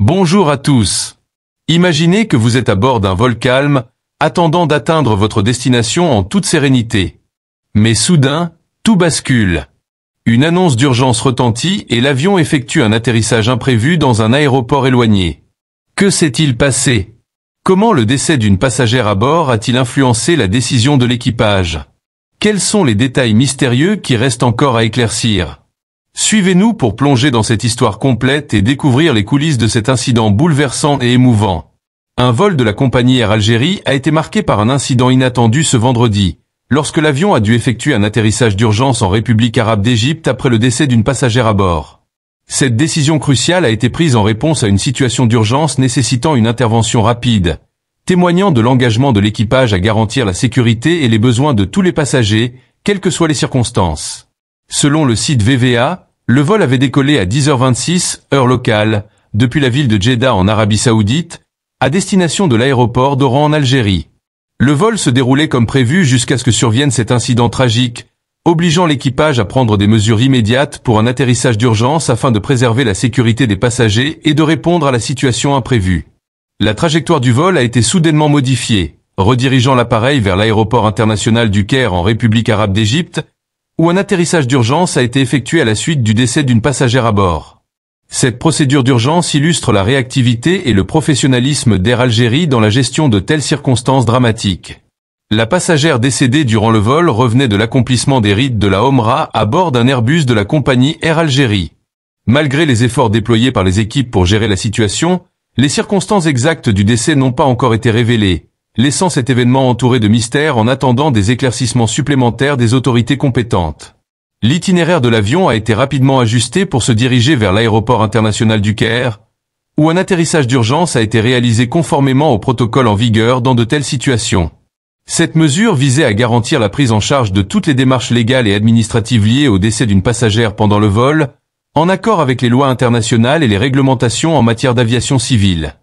Bonjour à tous. Imaginez que vous êtes à bord d'un vol calme, attendant d'atteindre votre destination en toute sérénité. Mais soudain, tout bascule. Une annonce d'urgence retentit et l'avion effectue un atterrissage imprévu dans un aéroport éloigné. Que s'est-il passé? Comment le décès d'une passagère à bord a-t-il influencé la décision de l'équipage? Quels sont les détails mystérieux qui restent encore à éclaircir? Suivez-nous pour plonger dans cette histoire complète et découvrir les coulisses de cet incident bouleversant et émouvant. Un vol de la compagnie Air Algérie a été marqué par un incident inattendu ce vendredi, lorsque l'avion a dû effectuer un atterrissage d'urgence en République arabe d'Égypte après le décès d'une passagère à bord. Cette décision cruciale a été prise en réponse à une situation d'urgence nécessitant une intervention rapide, témoignant de l'engagement de l'équipage à garantir la sécurité et les besoins de tous les passagers, quelles que soient les circonstances. Selon le site VVA, le vol avait décollé à 10h26, heure locale, depuis la ville de Djeddah en Arabie Saoudite, à destination de l'aéroport d'Oran en Algérie. Le vol se déroulait comme prévu jusqu'à ce que survienne cet incident tragique, obligeant l'équipage à prendre des mesures immédiates pour un atterrissage d'urgence afin de préserver la sécurité des passagers et de répondre à la situation imprévue. La trajectoire du vol a été soudainement modifiée, redirigeant l'appareil vers l'aéroport international du Caire en République arabe d'Égypte, où un atterrissage d'urgence a été effectué à la suite du décès d'une passagère à bord. Cette procédure d'urgence illustre la réactivité et le professionnalisme d'Air Algérie dans la gestion de telles circonstances dramatiques. La passagère décédée durant le vol revenait de l'accomplissement des rites de la Omra à bord d'un Airbus de la compagnie Air Algérie. Malgré les efforts déployés par les équipes pour gérer la situation, les circonstances exactes du décès n'ont pas encore été révélées, laissant cet événement entouré de mystères en attendant des éclaircissements supplémentaires des autorités compétentes. L'itinéraire de l'avion a été rapidement ajusté pour se diriger vers l'aéroport international du Caire, où un atterrissage d'urgence a été réalisé conformément au protocole en vigueur dans de telles situations. Cette mesure visait à garantir la prise en charge de toutes les démarches légales et administratives liées au décès d'une passagère pendant le vol, en accord avec les lois internationales et les réglementations en matière d'aviation civile.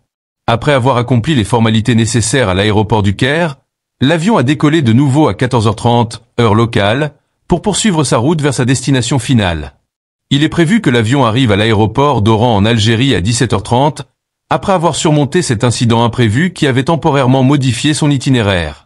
Après avoir accompli les formalités nécessaires à l'aéroport du Caire, l'avion a décollé de nouveau à 14h30, heure locale, pour poursuivre sa route vers sa destination finale. Il est prévu que l'avion arrive à l'aéroport d'Oran en Algérie à 17h30, après avoir surmonté cet incident imprévu qui avait temporairement modifié son itinéraire.